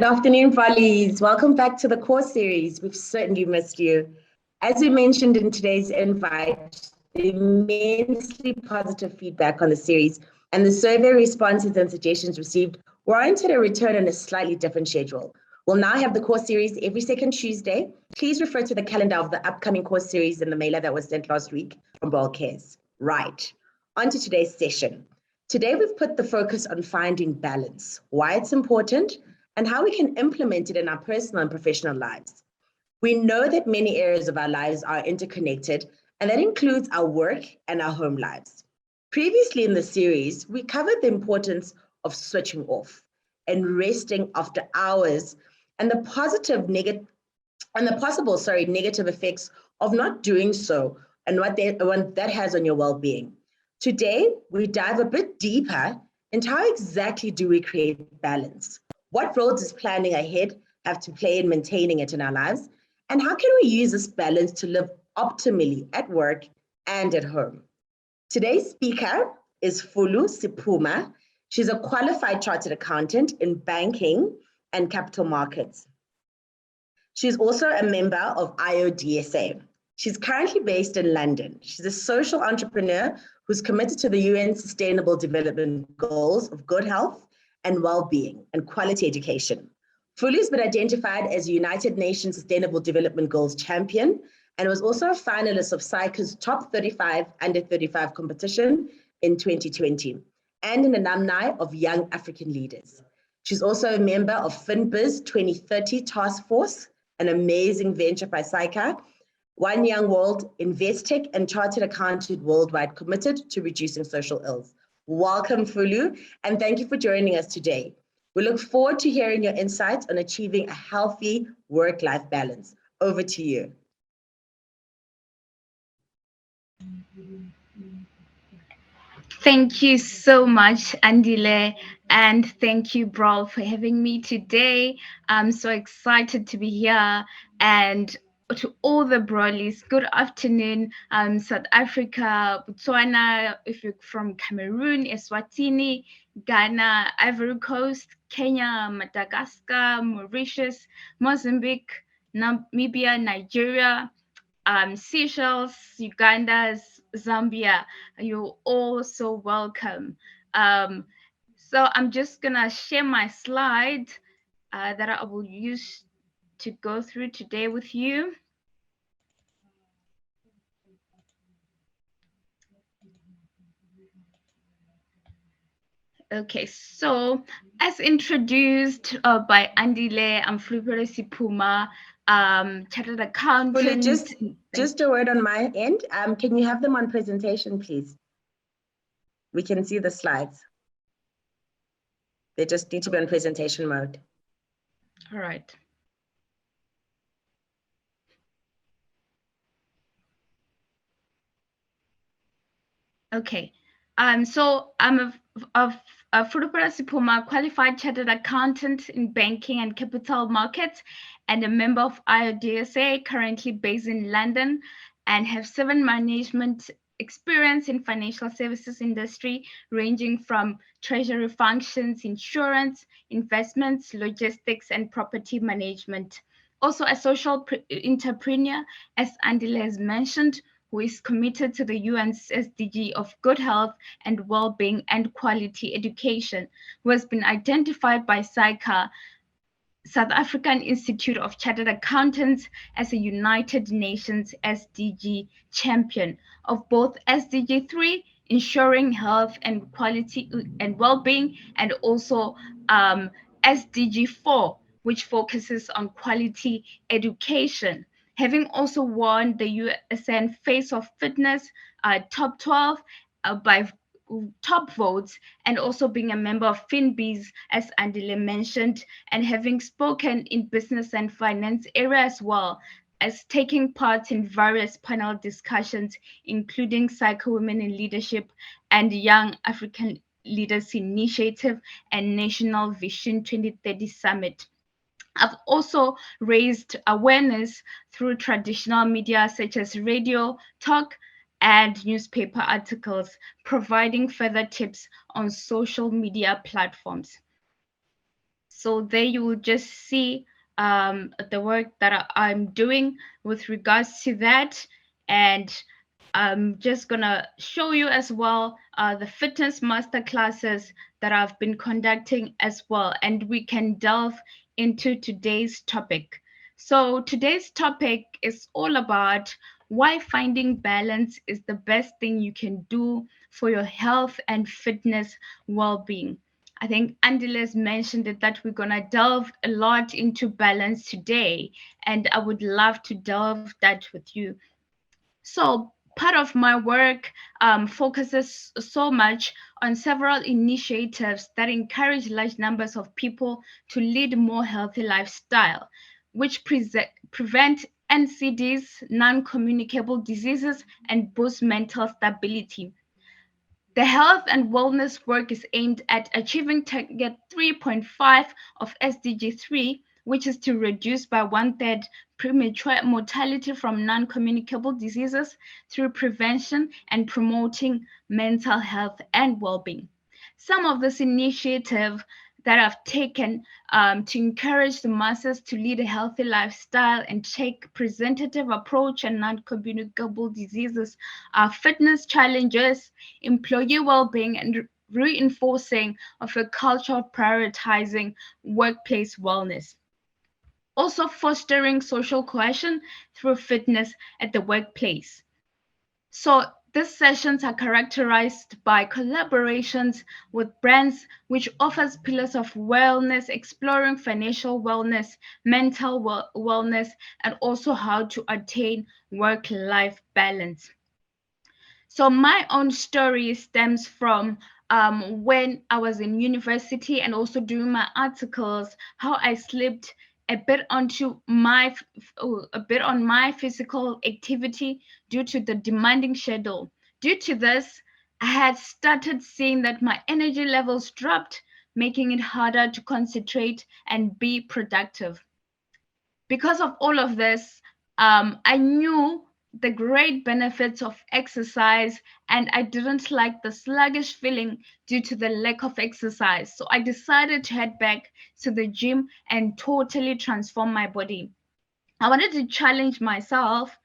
Good afternoon, Volleys. Welcome back to the core series. We've certainly missed you. As we mentioned in today's invite, the immensely positive feedback on the series and the survey responses and suggestions received warranted a return on a slightly different schedule. We'll now have the core series every second Tuesday. Please refer to the calendar of the upcoming core series in the mailer that was sent last week from Ball Cares. Right, on to today's session. Today, we've put the focus on finding balance, why it's important, and how we can implement it in our personal and professional lives. We know that many areas of our lives are interconnected, and that includes our work and our home lives. Previously in the series, we covered the importance of switching off and resting after hours and the possible negative effects of not doing so and what that has on your well-being. Today, we dive a bit deeper into how exactly do we create balance? What role does planning ahead have to play in maintaining it in our lives? And how can we use this balance to live optimally at work and at home? Today's speaker is Fulu Siphuma. She's a qualified chartered accountant in banking and capital markets. She's also a member of IODSA. She's currently based in London. She's a social entrepreneur who's committed to the UN Sustainable Development Goals of good health and well-being and quality education. Fulu's been identified as a United Nations Sustainable Development Goals champion and was also a finalist of SAICA's Top 35 Under 35 competition in 2020 and an alumni of Young African Leaders. She's also a member of FinBiz 2030 Task Force, an amazing venture by SAICA, One Young World, Investec, and Chartered Accountant Worldwide committed to reducing social ills. Welcome, Fulu, and thank you for joining us today. We look forward to hearing your insights on achieving a healthy work-life balance. Over to you. Thank you so much, Andile, and thank you, Brawl, for having me today. I'm so excited to be here, and to all the Brawlies, good afternoon, South Africa, Botswana, if you're from Cameroon, Eswatini, Ghana, Ivory Coast, Kenya, Madagascar, Mauritius, Mozambique, Namibia, Nigeria, Seychelles, Uganda, Zambia. You're all so welcome. So I'm just gonna share my slide that I will use to go through today with you. Okay, so as introduced by Andile, I'm Flupere Siphuma, chartered accountant. Just a word on my end. Can you have them on presentation, please? We can see the slides. They just need to be on presentation mode. All right. Okay. So I'm a Flupere Siphuma, qualified chartered accountant in banking and capital markets, and a member of IODSA, currently based in London, and have 7 management experience in financial services industry, ranging from treasury functions, insurance, investments, logistics, and property management. Also a social entrepreneur, as Andile has mentioned, who is committed to the UN's SDG of good health and well-being and quality education, who has been identified by SAICA, South African Institute of Chartered Accountants, as a United Nations SDG champion of both SDG 3, ensuring health and quality and well-being, and also SDG 4, which focuses on quality education. Having also won the USN Face of Fitness Top 12 by top votes, and also being a member of FinBiz, as Andile mentioned, and having spoken in business and finance area as well as taking part in various panel discussions, including SAICA Women in Leadership and Young African Leaders Initiative and National Vision 2030 Summit. I've also raised awareness through traditional media such as radio, talk, and newspaper articles, providing further tips on social media platforms. So there you will just see the work that I'm doing with regards to that. And I'm just gonna show you as well the fitness master classes that I've been conducting as well. And we can delve into today's topic. So today's topic is all about why finding balance is the best thing you can do for your health and fitness well-being. I think Andiles mentioned it that we're gonna delve a lot into balance today, and I would love to delve that with you. So part of my work focuses so much on several initiatives that encourage large numbers of people to lead more healthy lifestyle, which prevent NCDs, non-communicable diseases, and boost mental stability. The health and wellness work is aimed at achieving target 3.5 of SDG 3, which is to reduce by one-third premature mortality from non-communicable diseases through prevention and promoting mental health and well-being. Some of this initiative that I've taken to encourage the masses to lead a healthy lifestyle and take presentative approach and non-communicable diseases are fitness challenges, employee well-being, and reinforcing of a culture of prioritizing workplace wellness. Also fostering social cohesion through fitness at the workplace. So these sessions are characterized by collaborations with brands which offers pillars of wellness, exploring financial wellness, mental wellness, and also how to attain work-life balance. So my own story stems from when I was in university and also doing my articles, how I slipped a bit a bit on my physical activity due to the demanding schedule. Due to this, I had started seeing that my energy levels dropped, making it harder to concentrate and be productive. Because of all of this, I knew the great benefits of exercise, and I didn't like the sluggish feeling due to the lack of exercise. So I decided to head back to the gym and totally transform my body. I wanted to challenge myself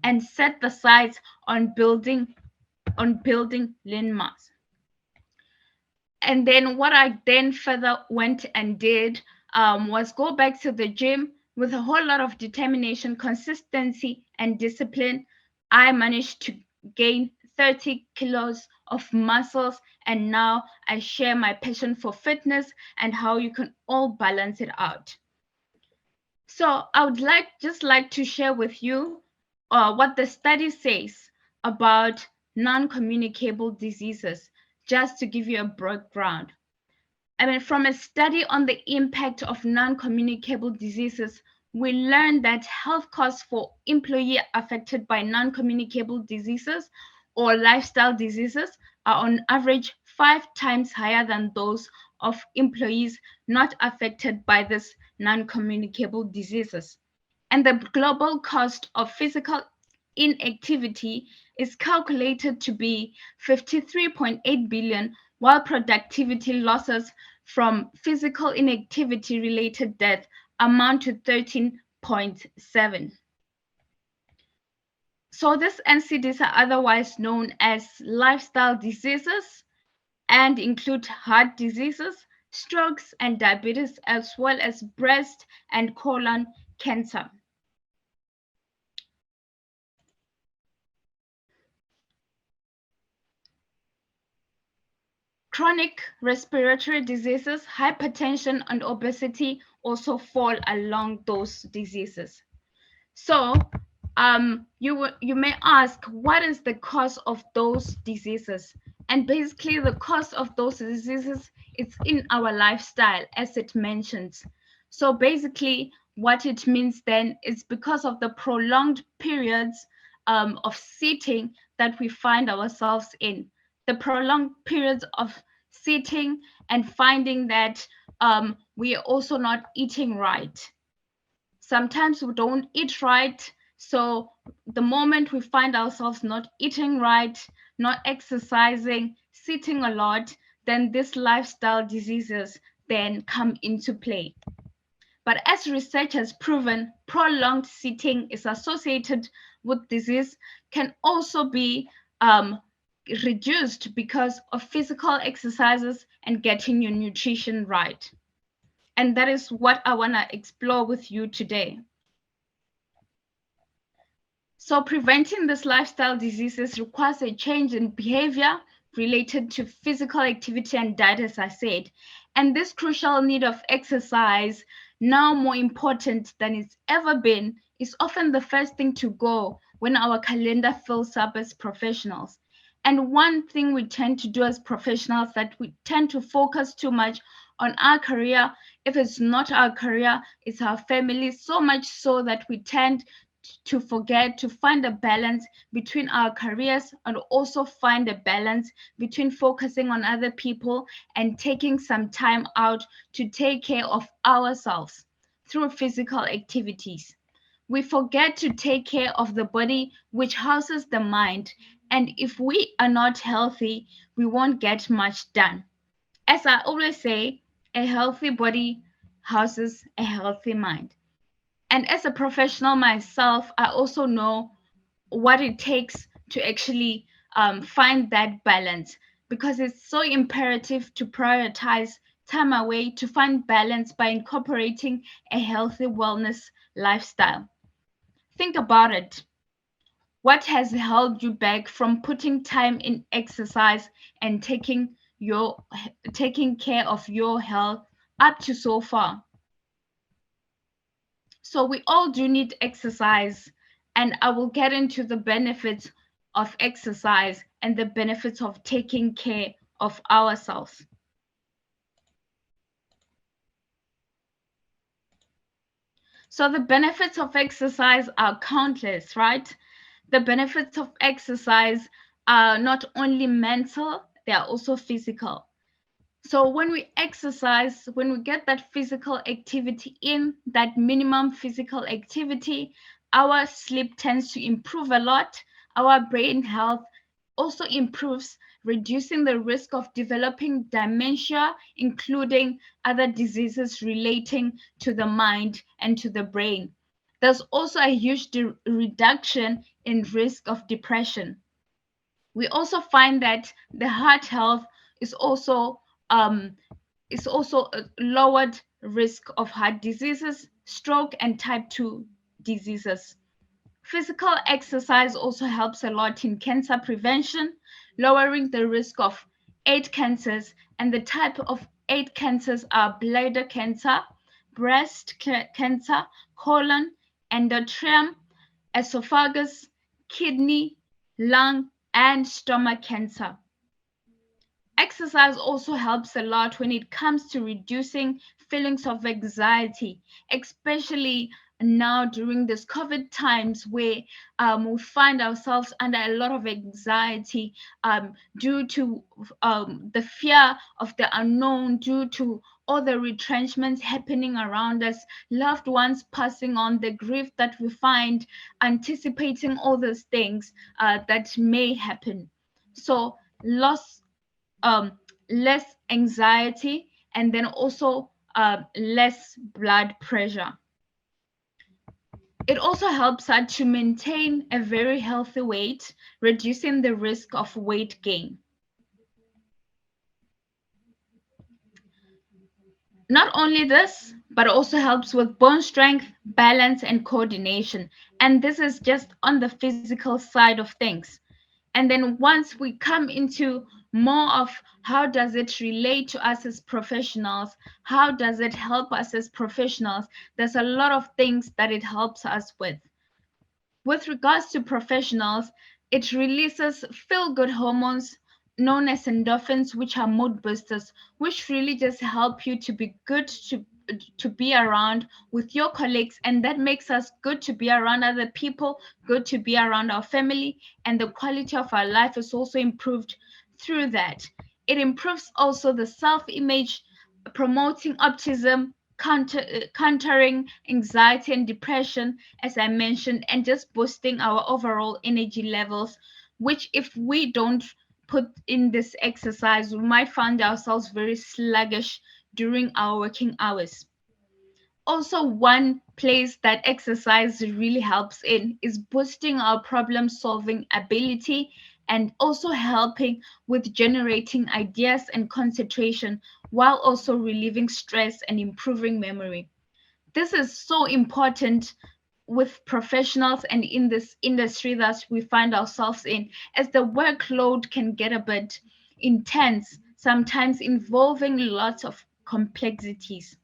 and set the sights on building lean mass. And then what I then further went and did was go back to the gym with a whole lot of determination, consistency, and discipline. I managed to gain 30 kilos of muscles, and now I share my passion for fitness and how you can all balance it out. So I would like to share with you what the study says about non-communicable diseases, just to give you a background. I mean, from a study on the impact of non-communicable diseases, we learned that health costs for employees affected by non-communicable diseases or lifestyle diseases are on average 5 times higher than those of employees not affected by these non-communicable diseases. And the global cost of physical inactivity is calculated to be 53.8 billion, while productivity losses from physical inactivity related death amount to 13.7. So these NCDs are otherwise known as lifestyle diseases and include heart diseases, strokes, and diabetes, as well as breast and colon cancer. Chronic respiratory diseases, hypertension, and obesity also fall along those diseases. So you may ask, what is the cause of those diseases? And basically, the cause of those diseases is in our lifestyle, as it mentions. So basically, what it means then is because of the prolonged periods of sitting that we find ourselves in, the prolonged periods of sitting and finding that we are also not eating right. Sometimes we don't eat right. So the moment we find ourselves not eating right, not exercising, sitting a lot, then these lifestyle diseases then come into play. But as research has proven, prolonged sitting is associated with disease, can also be reduced because of physical exercises and getting your nutrition right. And that is what I want to explore with you today. So preventing these lifestyle diseases requires a change in behavior related to physical activity and diet, as I said. And this crucial need of exercise, now more important than it's ever been, is often the first thing to go when our calendar fills up as professionals. And one thing we tend to do as professionals, that we tend to focus too much on our career. If it's not our career, it's our family, so much so that we tend to forget to find a balance between our careers and also find a balance between focusing on other people and taking some time out to take care of ourselves through physical activities. We forget to take care of the body, which houses the mind, and if we are not healthy, we won't get much done. As I always say, a healthy body houses a healthy mind. And as a professional myself, I also know what it takes to actually find that balance, because it's so imperative to prioritize time away to find balance by incorporating a healthy wellness lifestyle. Think about it. What has held you back from putting time in exercise and taking care of your health up to so far? So we all do need exercise, and I will get into the benefits of exercise and the benefits of taking care of ourselves. So the benefits of exercise are countless, right? The benefits of exercise are not only mental, they are also physical. So when we exercise, when we get that physical activity in, that minimum physical activity, our sleep tends to improve a lot. Our brain health also improves, reducing the risk of developing dementia, including other diseases relating to the mind and to the brain. There's also a huge reduction in risk of depression. We also find that the heart health is also a lowered risk of heart diseases, stroke, and type 2 diseases. Physical exercise also helps a lot in cancer prevention, lowering the risk of 8 cancers, and the type of 8 cancers are bladder cancer, breast cancer, colon, endometrium, esophagus, kidney, lung, and stomach cancer. Exercise also helps a lot when it comes to reducing feelings of anxiety, especially now during this COVID times where we find ourselves under a lot of anxiety due to the fear of the unknown, due to all the retrenchments happening around us, loved ones passing on, the grief that we find, anticipating all those things that may happen. So less anxiety, and then also less blood pressure. It also helps us to maintain a very healthy weight, reducing the risk of weight gain. Not only this, but also helps with bone strength, balance, and coordination. And this is just on the physical side of things. And then once we come into more of how does it relate to us as professionals, how does it help us as professionals, there's a lot of things that it helps us with. With regards to professionals, it releases feel-good hormones known as endorphins, which are mood boosters, which really just help you to be good to be around with your colleagues, and that makes us good to be around other people, good to be around our family, and the quality of our life is also improved through that. It improves also the self-image, promoting optimism, countering anxiety and depression, as I mentioned, and just boosting our overall energy levels, which if we don't put in this exercise, we might find ourselves very sluggish during our working hours. Also, one place that exercise really helps in is boosting our problem solving ability and also helping with generating ideas and concentration while also relieving stress and improving memory. This is so important with professionals and in this industry that we find ourselves in, as the workload can get a bit intense, sometimes involving lots of complexities.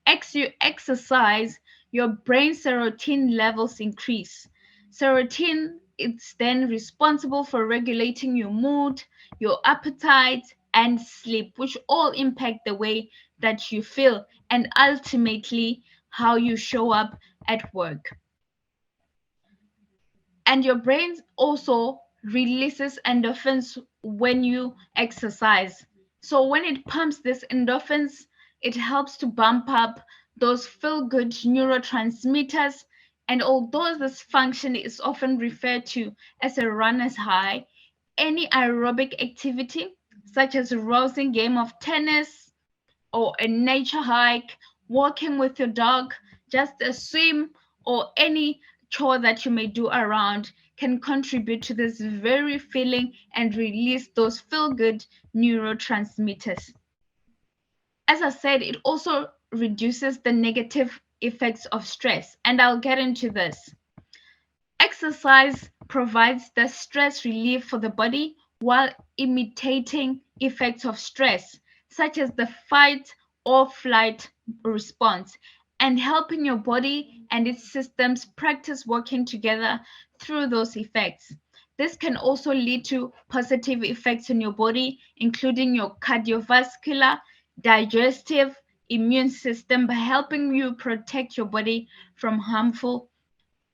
As you exercise, your brain serotonin levels increase. Serotonin is then responsible for regulating your mood, your appetite, and sleep, which all impact the way that you feel and ultimately how you show up at work. And your brain also releases endorphins when you exercise. So when it pumps these endorphins, it helps to bump up those feel good neurotransmitters. And although this function is often referred to as a runner's high, any aerobic activity, such as a rousing game of tennis or a nature hike, walking with your dog, just a swim, or any chore that you may do around, can contribute to this very feeling and release those feel good neurotransmitters. As I said, it also reduces the negative effects of stress, and I'll get into this. Exercise provides the stress relief for the body while imitating effects of stress, such as the fight or flight response, and helping your body and its systems practice working together through those effects. This can also lead to positive effects on your body, including your cardiovascular, digestive, immune system by helping you protect your body from harmful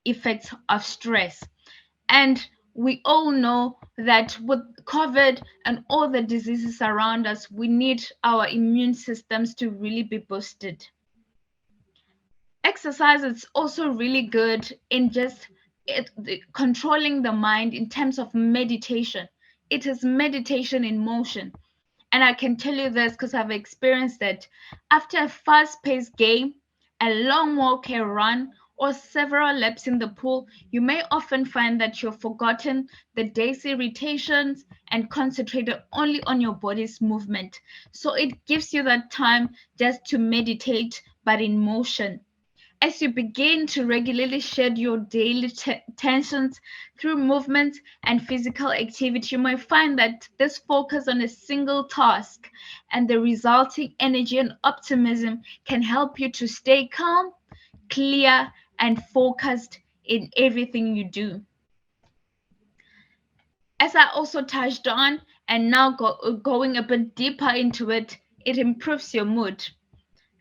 effects of stress. And we all know that with COVID and all the diseases around us, we need our immune systems to really be boosted. Exercise is also really good in just controlling the mind in terms of meditation. It is meditation in motion. And I can tell you this because I've experienced it. After a fast paced game, a long walk, a run, or several laps in the pool, you may often find that you've forgotten the day's irritations and concentrated only on your body's movement. So it gives you that time just to meditate, but in motion. As you begin to regularly shed your daily tensions through movement and physical activity, you might find that this focus on a single task and the resulting energy and optimism can help you to stay calm, clear, and focused in everything you do. As I also touched on, and now going a bit deeper into it, it improves your mood.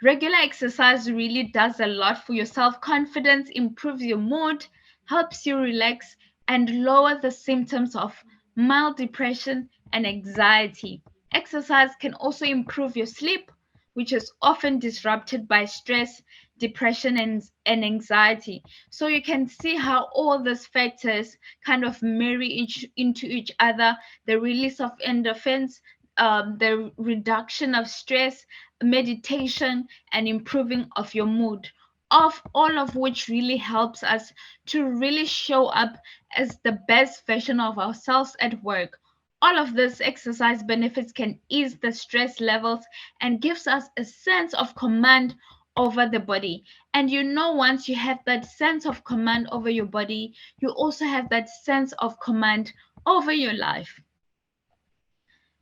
Regular exercise really does a lot for your self confidence, improves your mood, helps you relax, and lower the symptoms of mild depression and anxiety. Exercise can also improve your sleep, which is often disrupted by stress, depression, and anxiety. So you can see how all these factors kind of marry into each other, the release of endorphins, the reduction of stress, meditation, and improving of your mood, of all of which really helps us to really show up as the best version of ourselves at work. All of this exercise benefits can ease the stress levels and gives us a sense of command over the body. And once you have that sense of command over your body, you also have that sense of command over your life.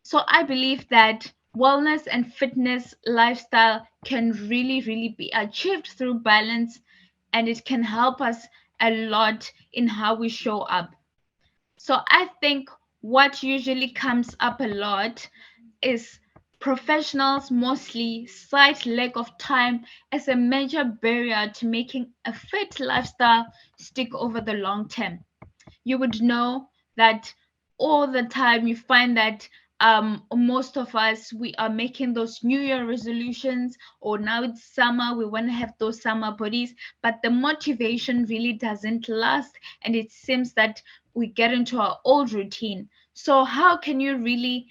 So I believe that wellness and fitness lifestyle can really, really be achieved through balance, and it can help us a lot in how we show up. So I think what usually comes up a lot is professionals mostly cite lack of time as a major barrier to making a fit lifestyle stick over the long term. You would know that all the time you find that most of us, we are making those new year resolutions, or now it's summer, we want to have those summer bodies, but the motivation really doesn't last, and it seems that we get into our old routine. So how can you really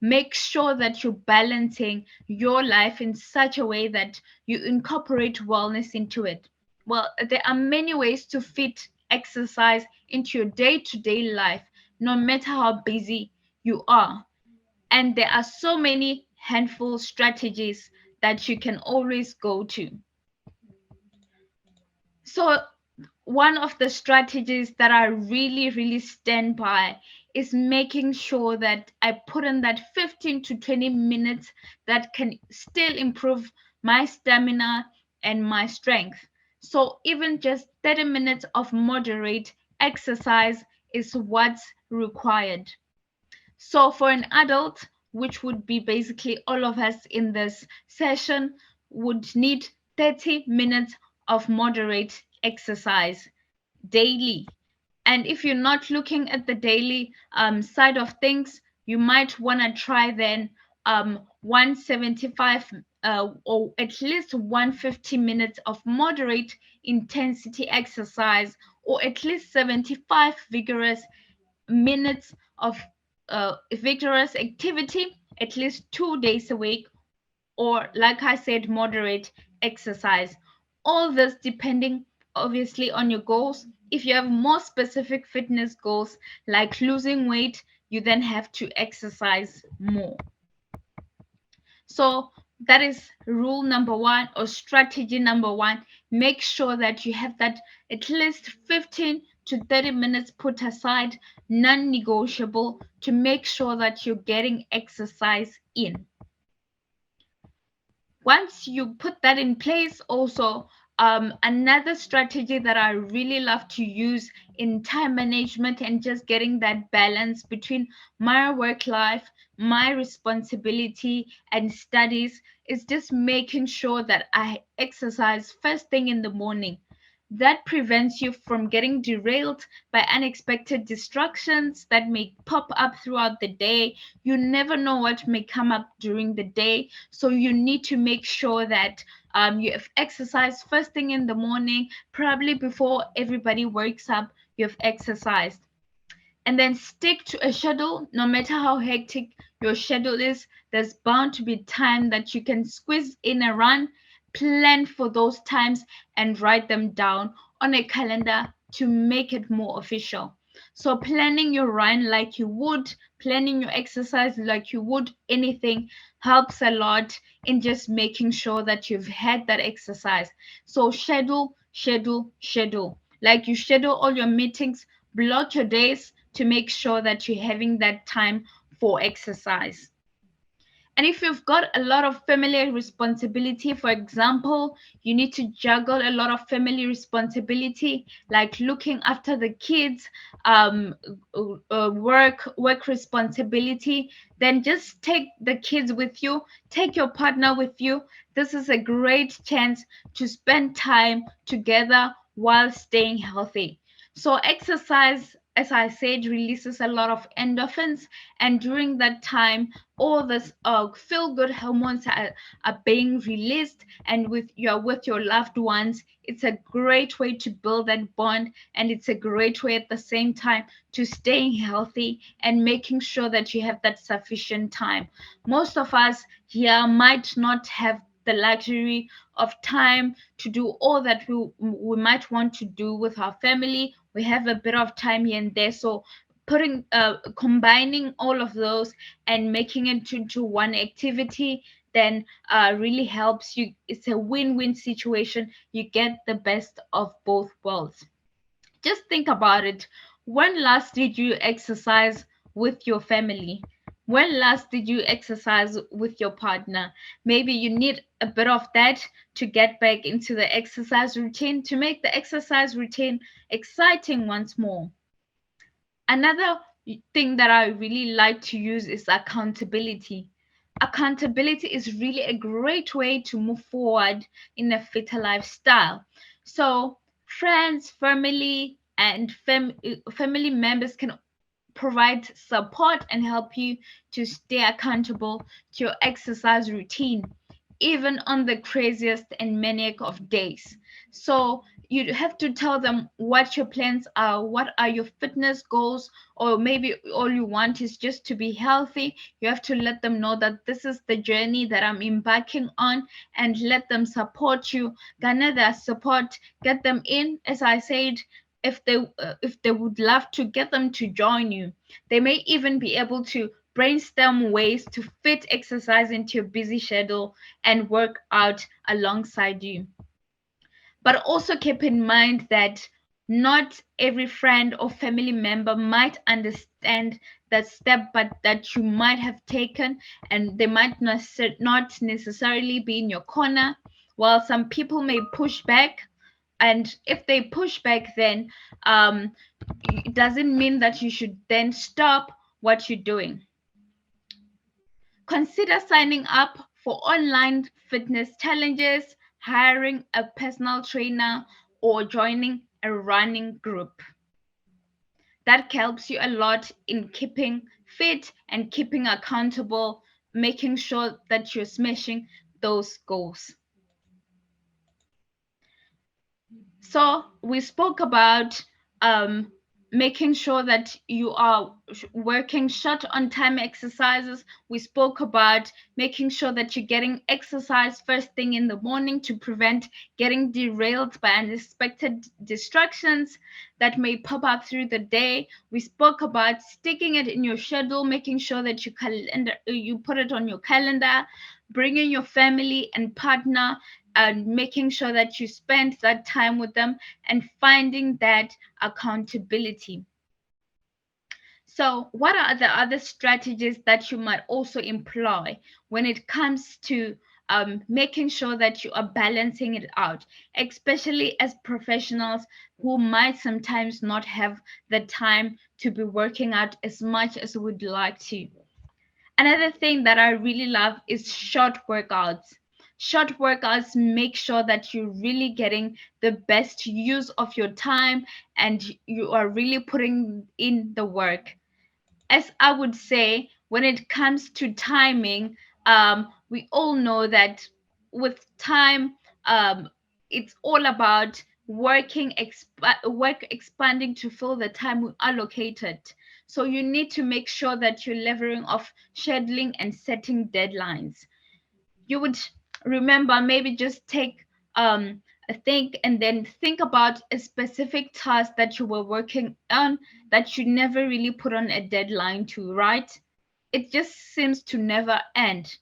make sure that you're balancing your life in such a way that you incorporate wellness into it. Well, there are many ways to fit exercise into your day-to-day life, no matter how busy you are. And there are so many handful strategies that you can always go to. So one of the strategies that I really stand by is making sure that I put in that 15 to 20 minutes that can still improve my stamina and my strength. So even just 30 minutes of moderate exercise is what's required. So for an adult, which would be basically all of us in this session, would need 30 minutes of moderate exercise daily. And if you're not looking at the daily side of things, you might want to try then 175 or at least 150 minutes of moderate intensity exercise, or at least 75 vigorous minutes of vigorous activity at least 2 days a week, or like I said, moderate exercise. All this depending obviously on your goals. If you have more specific fitness goals like losing weight, you then have to exercise more. So that is rule number one, or strategy number one. Make sure that you have that at least 15 to 30 minutes put aside, non-negotiable, to make sure that you're getting exercise in. Once you put that in place, also another strategy that I really love to use in time management and just getting that balance between my work life, my responsibility, and studies is just making sure that I exercise first thing in the morning. That prevents you from getting derailed by unexpected distractions that may pop up throughout the day. You never know what may come up during the day. So you need to make sure that you have exercised first thing in the morning, probably before everybody wakes up, you've exercised. And then stick to a schedule. No matter how hectic your schedule is, there's bound to be time that you can squeeze in a run. Plan for those times and write them down on a calendar to make it more official. So planning your run like you would, planning your exercise like you would anything, helps a lot in just making sure that you've had that exercise. So schedule, schedule, schedule. Like you schedule all your meetings, block your days to make sure that you're having that time for exercise. And if you've got a lot of family responsibility, for example, you need to juggle a lot of family responsibility, like looking after the kids, work responsibility, then just take the kids with you, take your partner with you. This is a great chance to spend time together while staying healthy. So exercise, as I said, releases a lot of endorphins, and during that time, all this feel good hormones are being released, and you're with your loved ones. It's a great way to build that bond, and it's a great way at the same time to staying healthy and making sure that you have that sufficient time. Most of us here might not have the luxury of time to do all that we might want to do with our family. We have a bit of time here and there, so combining all of those and making it into one activity then really helps you. It's a win-win situation. You get the best of both worlds. Just think about it. When last did you exercise with your family? When last did you exercise with your partner? Maybe you need a bit of that to get back into the exercise routine, to make the exercise routine exciting once more. Another thing that I really like to use is accountability. Accountability is really a great way to move forward in a fitter lifestyle. So, friends, family, and family members can provide support and help you to stay accountable to your exercise routine, even on the craziest and maniac of days. So you have to tell them what your plans are, what are your fitness goals, or maybe all you want is just to be healthy. You have to let them know that this is the journey that I'm embarking on, and let them support you. Garner their support, get them in. As I said, if they would love to, get them to join you. They may even be able to brainstorm ways to fit exercise into your busy schedule and work out alongside you. But also keep in mind that not every friend or family member might understand that step but that you might have taken, and they might not necessarily be in your corner. While some people may push back, and if they push back, then it doesn't mean that you should then stop what you're doing. Consider signing up for online fitness challenges, hiring a personal trainer, or joining a running group. That helps you a lot in keeping fit and keeping accountable, making sure that you're smashing those goals. So we spoke about making sure that you are working short on time exercises. We spoke about making sure that you're getting exercise first thing in the morning to prevent getting derailed by unexpected distractions that may pop up through the day. We spoke about sticking it in your schedule, making sure that you put it on your calendar, bringing your family and partner and making sure that you spend that time with them, and finding that accountability. So, what are the other strategies that you might also employ when it comes to making sure that you are balancing it out, especially as professionals who might sometimes not have the time to be working out as much as we would like to? Another thing that I really love is short workouts. Short workouts make sure that you're really getting the best use of your time and you are really putting in the work. As I would say, when it comes to timing, we all know that with time, it's all about work expanding to fill the time we allocated. So you need to make sure that you're levering off scheduling and setting deadlines. You would remember, maybe just take a think and then think about a specific task that you were working on that you never really put on a deadline to, right? It just seems to never end.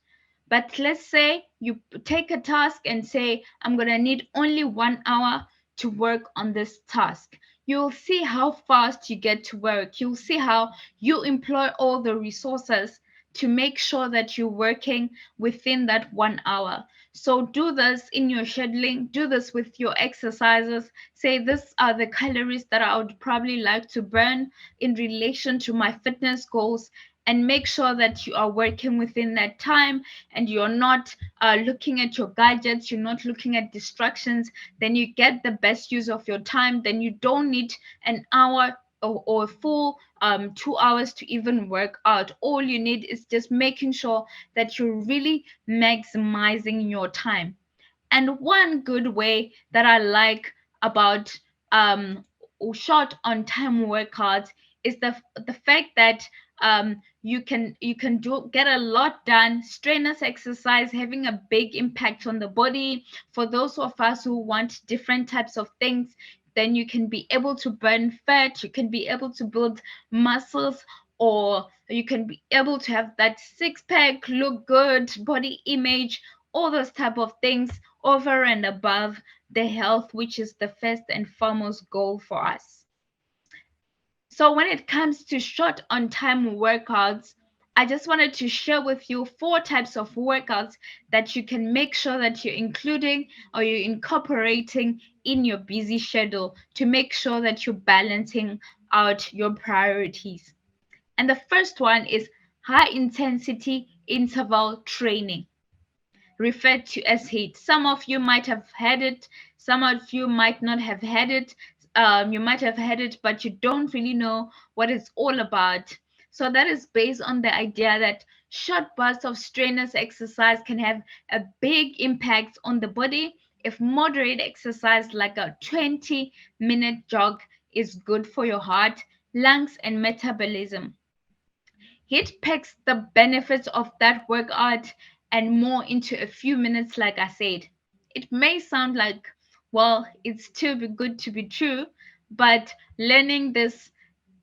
But let's say you take a task and say, I'm going to need only 1 hour to work on this task. You'll see how fast you get to work. You'll see how you employ all the resources to make sure that you're working within that 1 hour. So do this in your scheduling, do this with your exercises. Say, these are the calories that I would probably like to burn in relation to my fitness goals, and make sure that you are working within that time and you're not looking at your gadgets, you're not looking at distractions. Then you get the best use of your time. Then you don't need an hour or a full 2 hours to even work out. All you need is just making sure that you're really maximizing your time. And one good way that I like about short on time workouts is the fact that you can get a lot done. Strenuous exercise having a big impact on the body. For those of us who want different types of things, then you can be able to burn fat, you can be able to build muscles, or you can be able to have that six pack, look good, body image, all those type of things, over and above the health, which is the first and foremost goal for us. So when it comes to short on time workouts, I just wanted to share with you 4 types of workouts that you can make sure that you're including or you're incorporating in your busy schedule to make sure that you're balancing out your priorities. And the first one is high intensity interval training, referred to as HIIT. Some of you might have had it, some of you might not have had it. You might have had it, but you don't really know what it's all about. So that is based on the idea that short bursts of strenuous exercise can have a big impact on the body, if moderate exercise like a 20-minute jog is good for your heart, lungs, and metabolism. It packs the benefits of that workout and more into a few minutes, like I said. It may sound like, well, it's too good to be true, but learning this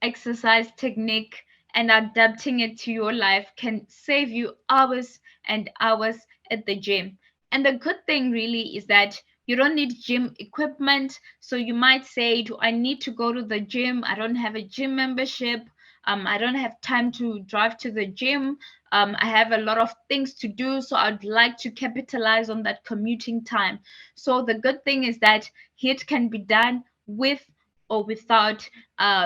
exercise technique and adapting it to your life can save you hours and hours at the gym. And the good thing really is that you don't need gym equipment. So you might say, do I need to go to the gym? I don't have a gym membership. I don't have time to drive to the gym. I have a lot of things to do, so I'd like to capitalize on that commuting time. So the good thing is that it can be done with or without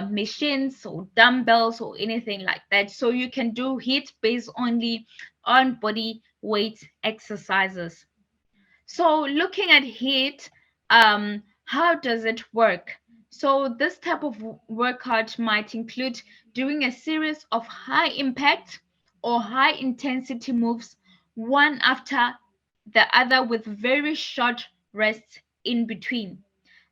machines or dumbbells or anything like that. So you can do HIIT based only on body weight exercises. So looking at HIIT, how does it work? So this type of workout might include doing a series of high impact or high intensity moves, one after the other with very short rests in between.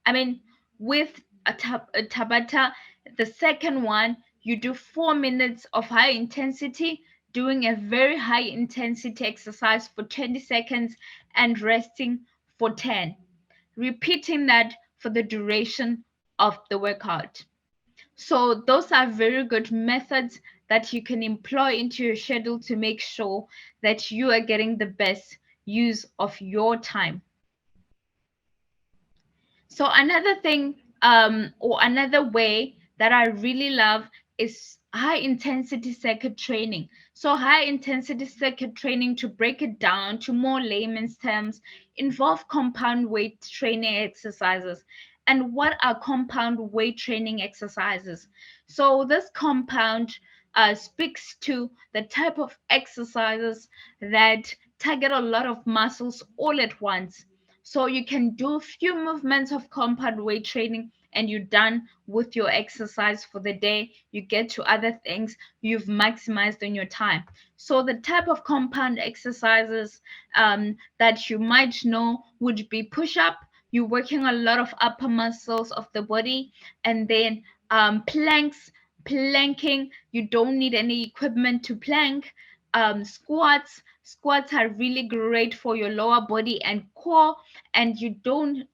I mean, with a Tabata, the second one, you do 4 minutes of high intensity, doing a very high intensity exercise for 20 seconds and resting for 10, repeating that for the duration of the workout. So, those are very good methods that you can employ into your schedule to make sure that you are getting the best use of your time. So another thing, or another way that I really love is high intensity circuit training. So high intensity circuit training, to break it down to more layman's terms, involve compound weight training exercises. And what are compound weight training exercises? So this compound speaks to the type of exercises that target a lot of muscles all at once. So you can do a few movements of compound weight training and you're done with your exercise for the day. You get to other things, you've maximized on your time. So the type of compound exercises that you might know would be push-up. You're working a lot of upper muscles of the body, and then planking. You don't need any equipment to plank. Squats are really great for your lower body and core, and you don't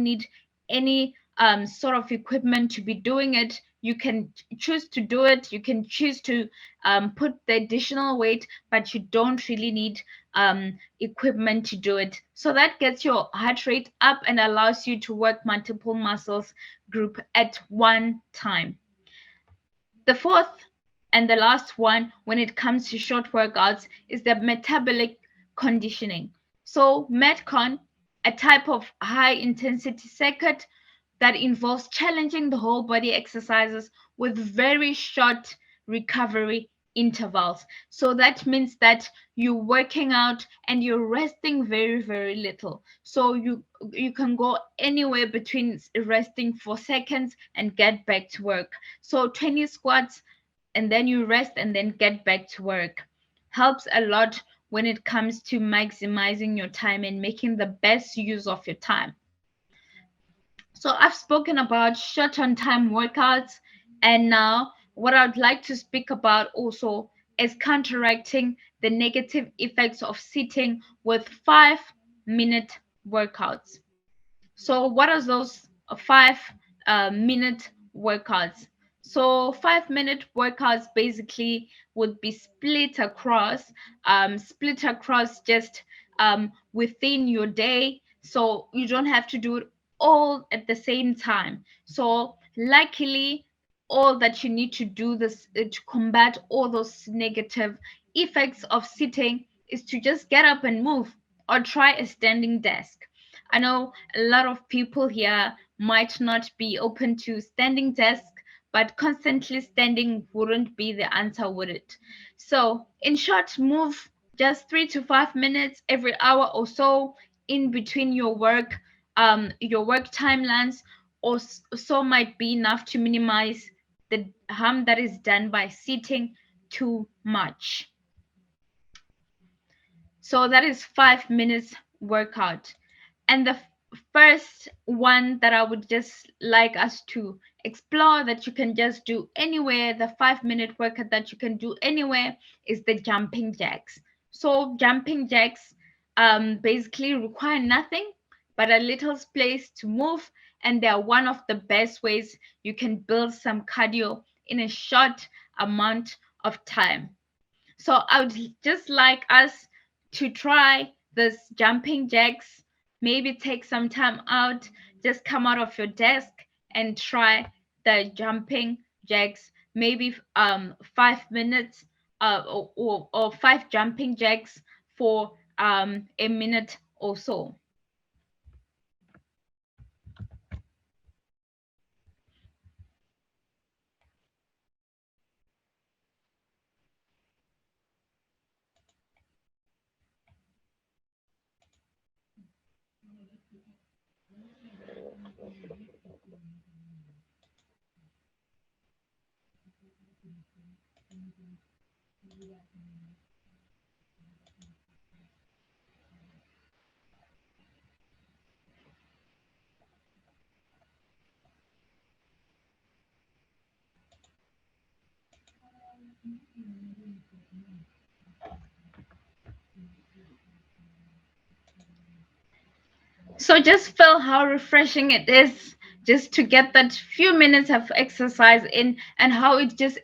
need any sort of equipment to be doing it. You can choose to do it. You can choose to put the additional weight, but you don't really need equipment to do it. So that gets your heart rate up and allows you to work multiple muscles group at one time. The fourth and the last one when it comes to short workouts is the metabolic conditioning. So Metcon, a type of high intensity circuit that involves challenging the whole body exercises with very short recovery intervals. So that means that you're working out and you're resting very, very little. So you can go anywhere between resting for seconds and get back to work. So 20 squats and then you rest and then get back to work. Helps a lot when it comes to maximizing your time and making the best use of your time. So I've spoken about short on time workouts, and now what I'd like to speak about also is counteracting the negative effects of sitting with 5 minute workouts. So what are those 5 minute workouts? So 5 minute workouts basically would be split across just within your day. So you don't have to do it all at the same time. So luckily, all that you need to do this to combat all those negative effects of sitting is to just get up and move or try a standing desk. I know a lot of people here might not be open to standing desk, but constantly standing wouldn't be the answer, would it? So, in short, move just 3 to 5 minutes every hour or so in between your work timelines, or so might be enough to minimize the harm that is done by sitting too much. So that is 5 minutes workout. And the first one that I would just like us to explore, that you can just do anywhere, the 5-minute workout that you can do anywhere, is the jumping jacks. So jumping jacks basically require nothing but a little space to move, and they are one of the best ways you can build some cardio in a short amount of time. So I would just like us to try this jumping jacks. Maybe take some time out, just come out of your desk and try the jumping jacks. Maybe 5 minutes or 5 jumping jacks for a minute or so. So just feel how refreshing it is just to get that few minutes of exercise in, and how it just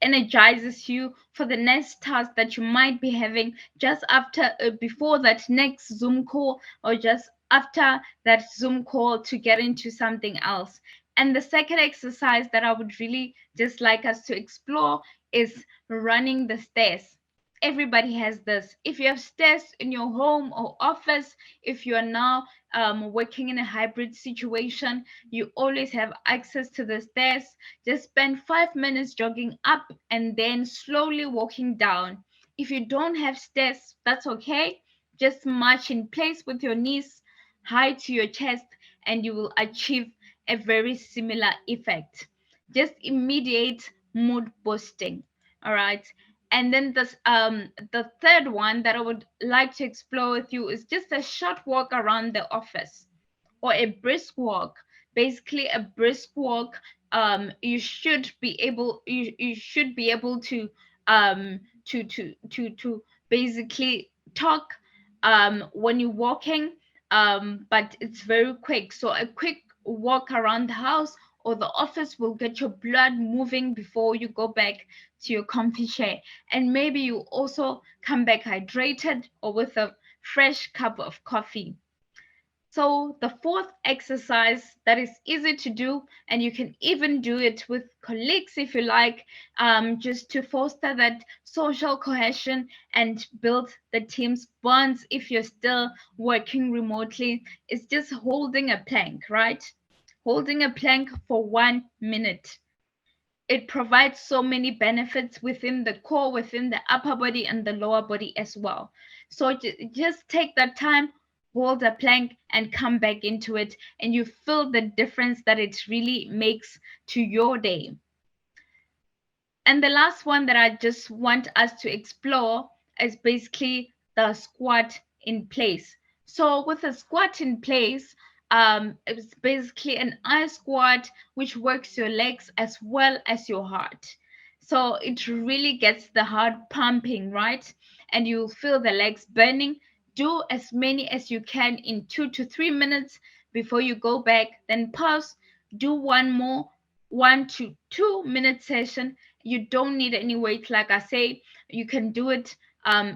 energizes you for the next task that you might be having just after before that next Zoom call, or just after that Zoom call to get into something else. And the second exercise that I would really just like us to explore is running the stairs. Everybody has this. If you have stairs in your home or office, if you are now working in a hybrid situation, you always have access to the stairs. Just spend 5 minutes jogging up and then slowly walking down. If you don't have stairs, that's okay. Just march in place with your knees high to your chest, and you will achieve a very similar effect. Just immediate mood boosting. All right. And then the third one that I would like to explore with you is just a short walk around the office, or a brisk walk. Basically, a brisk walk. You should be able to basically talk when you're walking, but it's very quick. So a quick walk around the house or the office will get your blood moving before you go back to your comfy chair. And maybe you also come back hydrated or with a fresh cup of coffee. So the fourth exercise that is easy to do, and you can even do it with colleagues if you like, just to foster that social cohesion and build the team's bonds if you're still working remotely, is just holding a plank, right? Holding a plank for 1 minute. It provides so many benefits within the core, within the upper body and the lower body as well. So just take that time, hold a plank, and come back into it, and you feel the difference that it really makes to your day. And the last one that I just want us to explore is basically the squat in place. So with a squat in place, it's basically an I squat which works your legs as well as your heart. So it really gets the heart pumping, right? And you feel the legs burning. Do as many as you can in 2 to 3 minutes before you go back. Then pause. Do one more 1 to 2 minute session. You don't need any weight, like I say. You can do it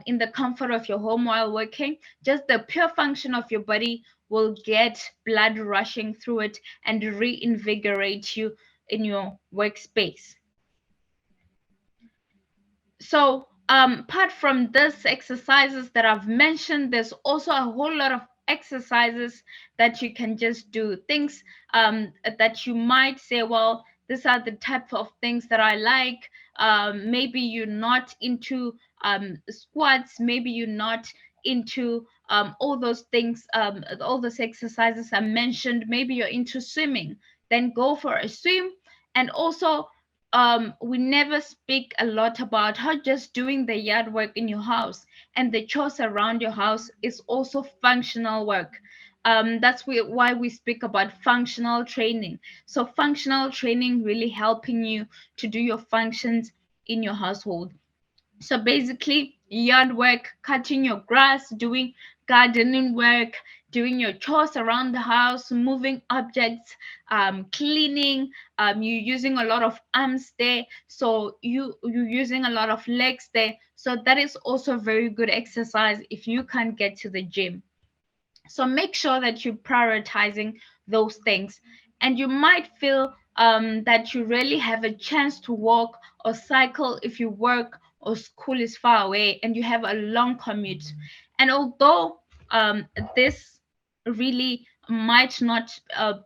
in the comfort of your home while working. Just the pure function of your body will get blood rushing through it and reinvigorate you in your workspace. So apart from this exercises that I've mentioned, there's also a whole lot of exercises that you can just do. Things that you might say, well, these are the type of things that I like. Maybe you're not into squats. Maybe you're not into all those things, all those exercises I mentioned. Maybe you're into swimming. Then go for a swim. And also, we never speak a lot about how just doing the yard work in your house and the chores around your house is also functional work. why we speak about functional training. So functional training really helping you to do your functions in your household. So basically, yard work, cutting your grass, doing gardening work, doing your chores around the house, moving objects, cleaning. You're using a lot of arms there, so you're using a lot of legs there. So that is also very good exercise if you can't get to the gym. So make sure that you're prioritizing those things. And you might feel that you really have a chance to walk or cycle if you work or school is far away and you have a long commute. And although this really might not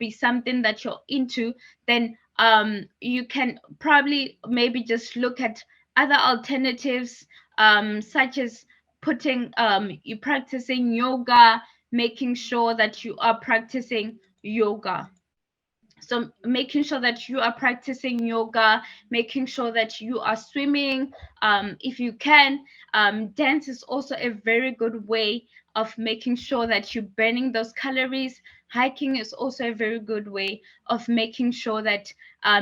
be something that you're into, then you can probably maybe just look at other alternatives, such as putting you practicing yoga, making sure that you are practicing yoga. So making sure that you are practicing yoga, making sure that you are swimming, if you can. Dance is also a very good way of making sure that you're burning those calories. Hiking is also a very good way of making sure that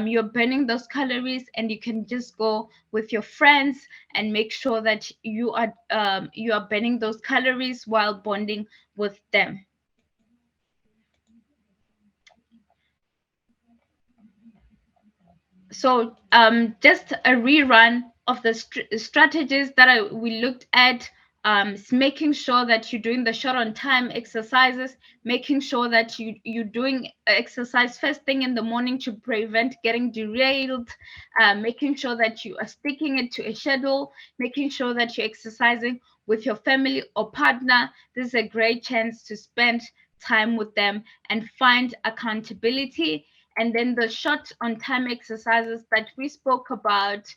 you're burning those calories, and you can just go with your friends and make sure that you are burning those calories while bonding with them. So just a rerun of the strategies that we looked at. Is making sure that you're doing the short on time exercises, making sure that you're doing exercise first thing in the morning to prevent getting derailed, making sure that you are sticking it to a schedule, making sure that you're exercising with your family or partner. This is a great chance to spend time with them and find accountability. And then the short on time exercises that we spoke about,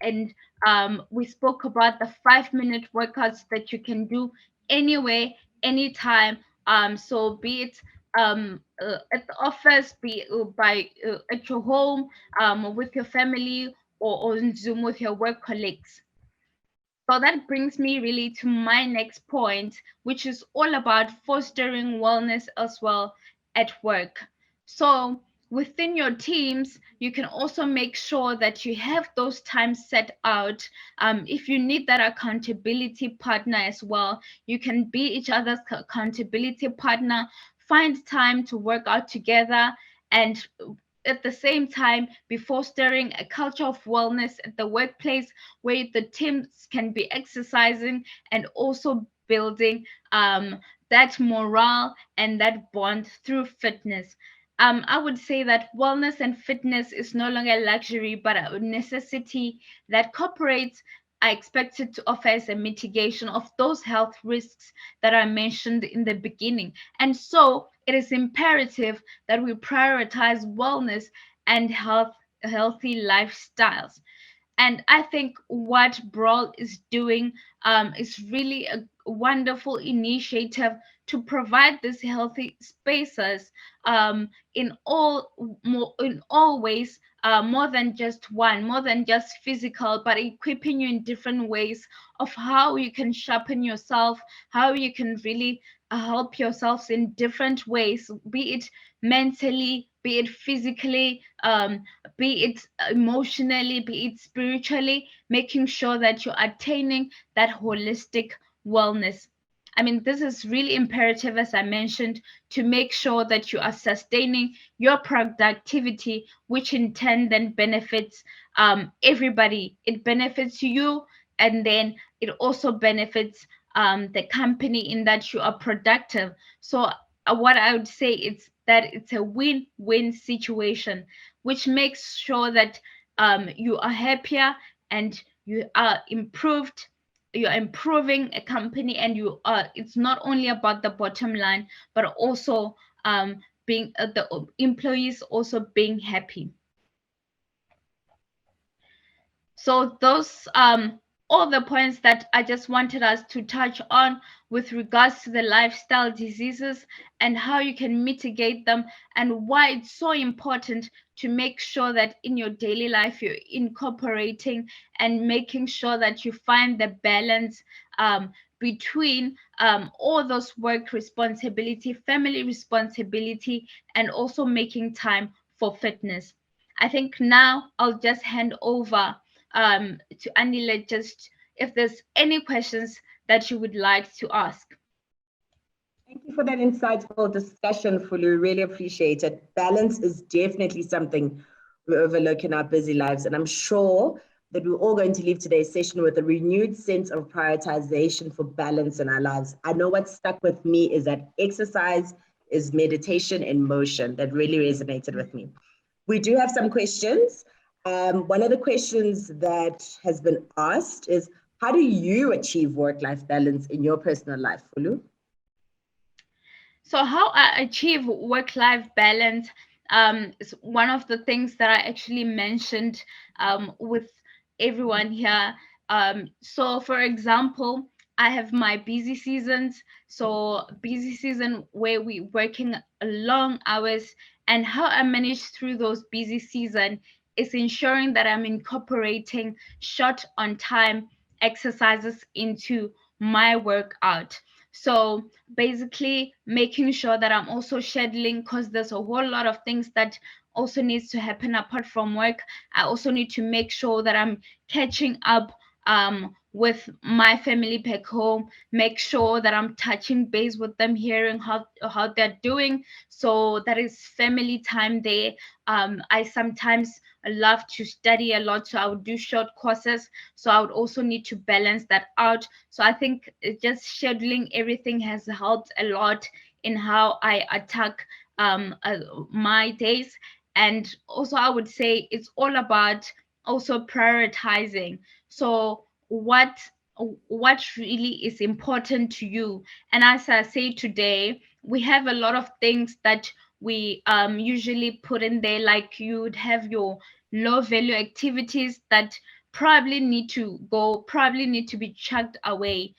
and we spoke about the 5 minute workouts that you can do anywhere, anytime. So be it at the office, be it at your home, with your family, or on Zoom with your work colleagues. So that brings me really to my next point, which is all about fostering wellness as well at work. So within your teams, you can also make sure that you have those times set out. If you need that accountability partner as well, you can be each other's accountability partner. Find time to work out together, and at the same time be fostering a culture of wellness at the workplace where the teams can be exercising and also building that morale and that bond through fitness. I would say that wellness and fitness is no longer a luxury but a necessity that corporates are expected to offer as a mitigation of those health risks that I mentioned in the beginning. And so it is imperative that we prioritize wellness and healthy lifestyles. And I think what Brawl is doing is really a wonderful initiative to provide these healthy spaces in all ways, more than just one, more than just physical, but equipping you in different ways of how you can sharpen yourself, how you can really help yourselves in different ways, be it mentally, be it physically, be it emotionally, be it spiritually, making sure that you're attaining that holistic wellness. I mean, this is really imperative, as I mentioned, to make sure that you are sustaining your productivity, which in turn then benefits everybody. It benefits you, and then it also benefits the company in that you are productive. So, what I would say is that it's a win-win situation, which makes sure that you are happier and you are improved, you're improving a company, and you are, it's not only about the bottom line but also being the employees also being happy. So those all the points that I just wanted us to touch on with regards to the lifestyle diseases and how you can mitigate them, and why it's so important to make sure that in your daily life you're incorporating and making sure that you find the balance between all those work responsibility, family responsibility, and also making time for fitness. I think now I'll just hand over to Anile, just if there's any questions that you would like to ask. Thank you for that insightful discussion, Fulu. Really appreciate it. Balance is definitely something we overlook in our busy lives. And I'm sure that we're all going to leave today's session with a renewed sense of prioritization for balance in our lives. I know what stuck with me is that exercise is meditation in motion. That really resonated with me. We do have some questions. One of the questions that has been asked is, how do you achieve work-life balance in your personal life, Fulu? So how I achieve work-life balance is one of the things that I actually mentioned with everyone here. So for example, I have my busy seasons. So busy season where we working long hours, and how I manage through those busy season is ensuring that I'm incorporating short on time exercises into my workout. So basically making sure that I'm also scheduling, because there's a whole lot of things that also needs to happen apart from work. I also need to make sure that I'm catching up with my family back home, make sure that I'm touching base with them, hearing how they're doing. So that is family time there. I sometimes love to study a lot, so I would do short courses. So I would also need to balance that out. So I think just scheduling everything has helped a lot in how I attack my days. And also, I would say it's all about also prioritizing. So what really is important to you? And as I say today, we have a lot of things that we usually put in there, like you'd have your low value activities that probably need to go, probably need to be chucked away.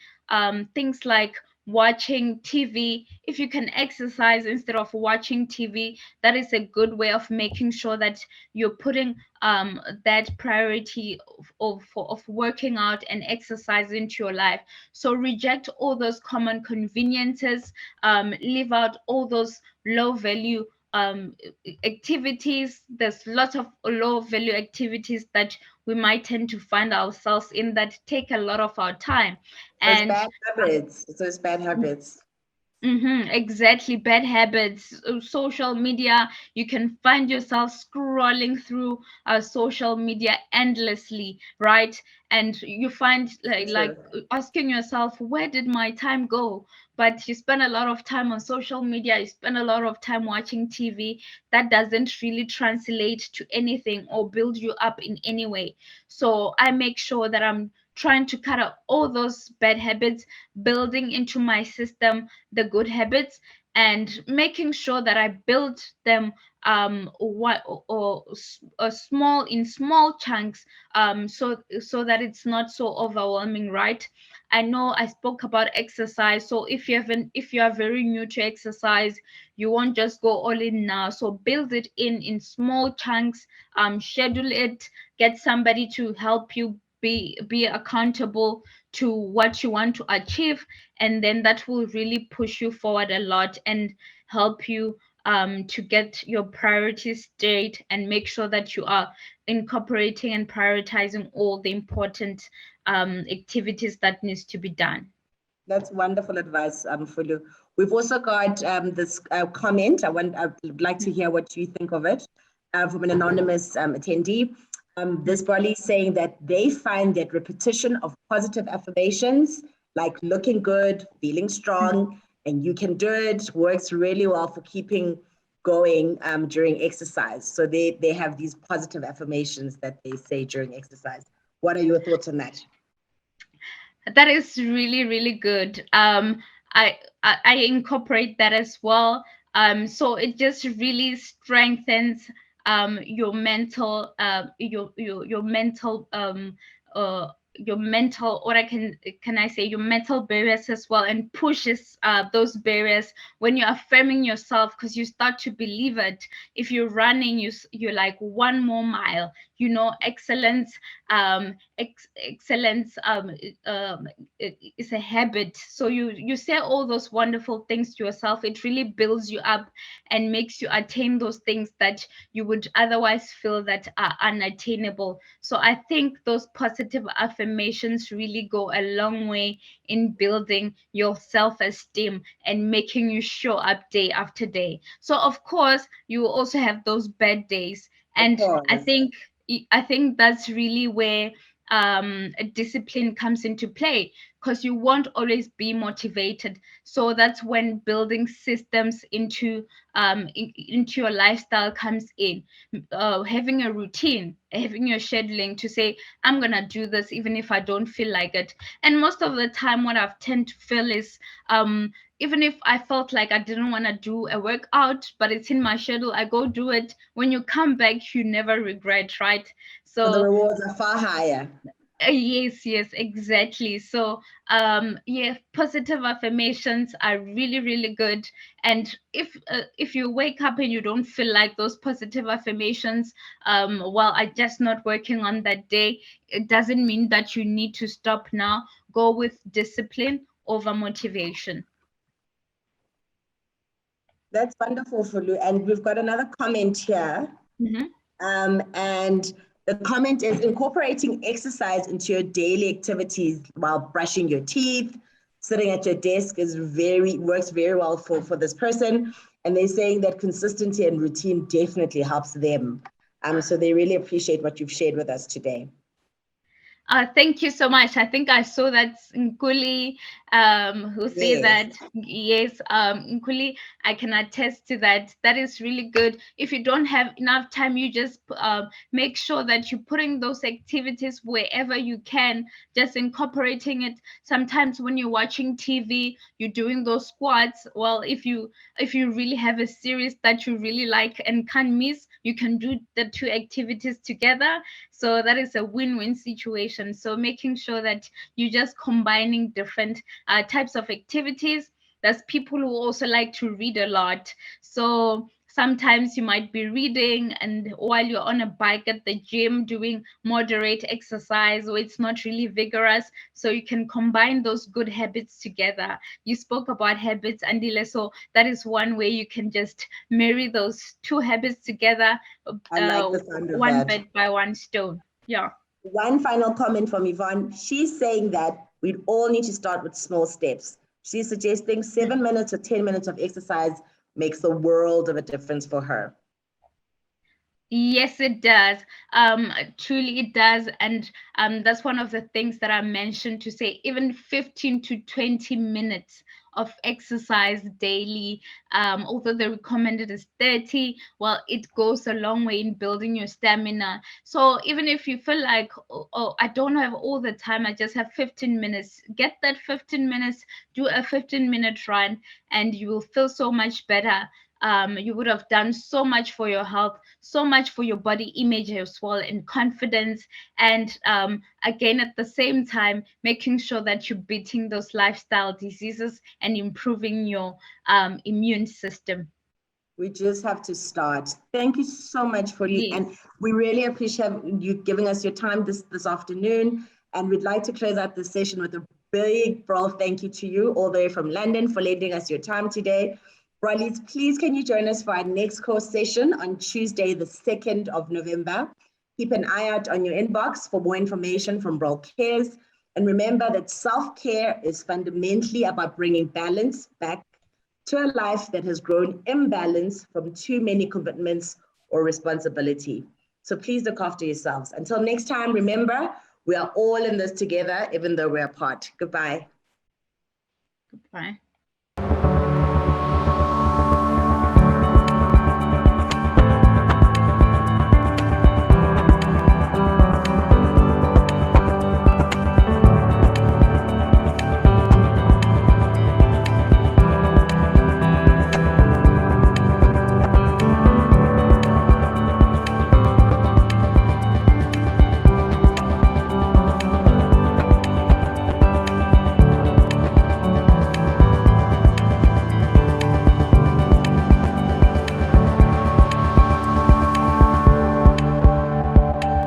Things like watching TV. If you can exercise instead of watching TV, that is a good way of making sure that you're putting that priority of working out and exercise into your life. So reject all those common conveniences, leave out all those low value activities. There's lots of low value activities that we might tend to find ourselves in that take a lot of our time. Those And bad habits. Those bad habits. exactly, bad habits, social media. You can find yourself scrolling through social media endlessly, right? And you find like True. asking yourself, where did my time go? But you spend a lot of time on social media, you spend a lot of time watching TV. That doesn't really translate to anything or build you up in any way. So I make sure that I'm trying to cut out all those bad habits, building into my system the good habits, and making sure that I build them what or small in small chunks, so that it's not so overwhelming, right? I know I spoke about exercise, so if you are very new to exercise, you won't just go all in now. So build it in small chunks, schedule it, get somebody to help you be accountable to what you want to achieve, and then that will really push you forward a lot and help you to get your priorities straight and make sure that you are incorporating and prioritizing all the important activities that needs to be done. That's wonderful advice, Fulu. We've also got this comment. I would like to hear what you think of it from an anonymous attendee. This Bolly saying that they find that repetition of positive affirmations, like looking good, feeling strong, and you can do it, works really well for keeping going during exercise. So they have these positive affirmations that they say during exercise. What are your thoughts on that? That is really, really good. I incorporate that as well. So it just really strengthens your mental uh, your mental, or can I say your mental barriers as well, and pushes those barriers when you're affirming yourself, because you start to believe it. If you're running, you're like, 1 more mile, excellence. Excellence is a habit. So you say all those wonderful things to yourself. It really builds you up and makes you attain those things that you would otherwise feel that are unattainable. So I think those positive affirmations really go a long way in building your self-esteem and making you show up day after day. So of course you will also have those bad days, and I think that's really where discipline comes into play, because you won't always be motivated. So that's when building systems into your lifestyle comes in. Having a routine, having your scheduling to say, I'm gonna do this even if I don't feel like it. And most of the time, what I've tend to feel is, even if I felt like I didn't want to do a workout, but it's in my schedule, I go do it. When you come back, you never regret, right? So the rewards are far higher. Yes, exactly. So positive affirmations are really, really good. And if you wake up and you don't feel like those positive affirmations, well, are just not working on that day, it doesn't mean that you need to stop now. Go with discipline over motivation. That's wonderful, Fulu. And we've got another comment here. And the comment is, incorporating exercise into your daily activities while brushing your teeth, sitting at your desk works very well for this person. And they're saying that consistency and routine definitely helps them. So they really appreciate what you've shared with us today. Thank you so much. I think I saw that Nkuli, who said that. Yes, Nkuli, I can attest to that. That is really good. If you don't have enough time, you just make sure that you're putting those activities wherever you can, just incorporating it. Sometimes when you're watching TV, you're doing those squats. Well, if you really have a series that you really like and can't miss, you can do the two activities together. So that is a win-win situation. So making sure that you're just combining different types of activities. There's people who also like to read a lot. So sometimes you might be reading, and while you're on a bike at the gym doing moderate exercise, or it's not really vigorous, so you can combine those good habits together. You spoke about habits, Andile, so that is one way you can just marry those two habits together. One bird by one stone. Yeah. One final comment from Yvonne. She's saying that we all need to start with small steps. She's suggesting 7 minutes or 10 minutes of exercise makes a world of a difference for her. Yes, it does. Truly it does. And that's one of the things that I mentioned, to say even 15 to 20 minutes of exercise daily, although the recommended is 30, well, it goes a long way in building your stamina. So even if you feel like, oh, I don't have all the time, I just have 15 minutes, get that 15 minutes, do a 15-minute run, and you will feel so much better. You would have done so much for your health, so much for your body image as well, and confidence. And again, at the same time, making sure that you're beating those lifestyle diseases and improving your immune system. We just have to start. Thank you so much for you. Yes. And we really appreciate you giving us your time this afternoon. And we'd like to close out this session with a big, broad thank you to you all the way from London for lending us your time today. Brollies, please can you join us for our next course session on Tuesday, the 2nd of November. Keep an eye out on your inbox for more information from Brol Cares. And remember that self-care is fundamentally about bringing balance back to a life that has grown imbalanced from too many commitments or responsibility. So please look after yourselves. Until next time, remember, we are all in this together, even though we're apart. Goodbye. Goodbye.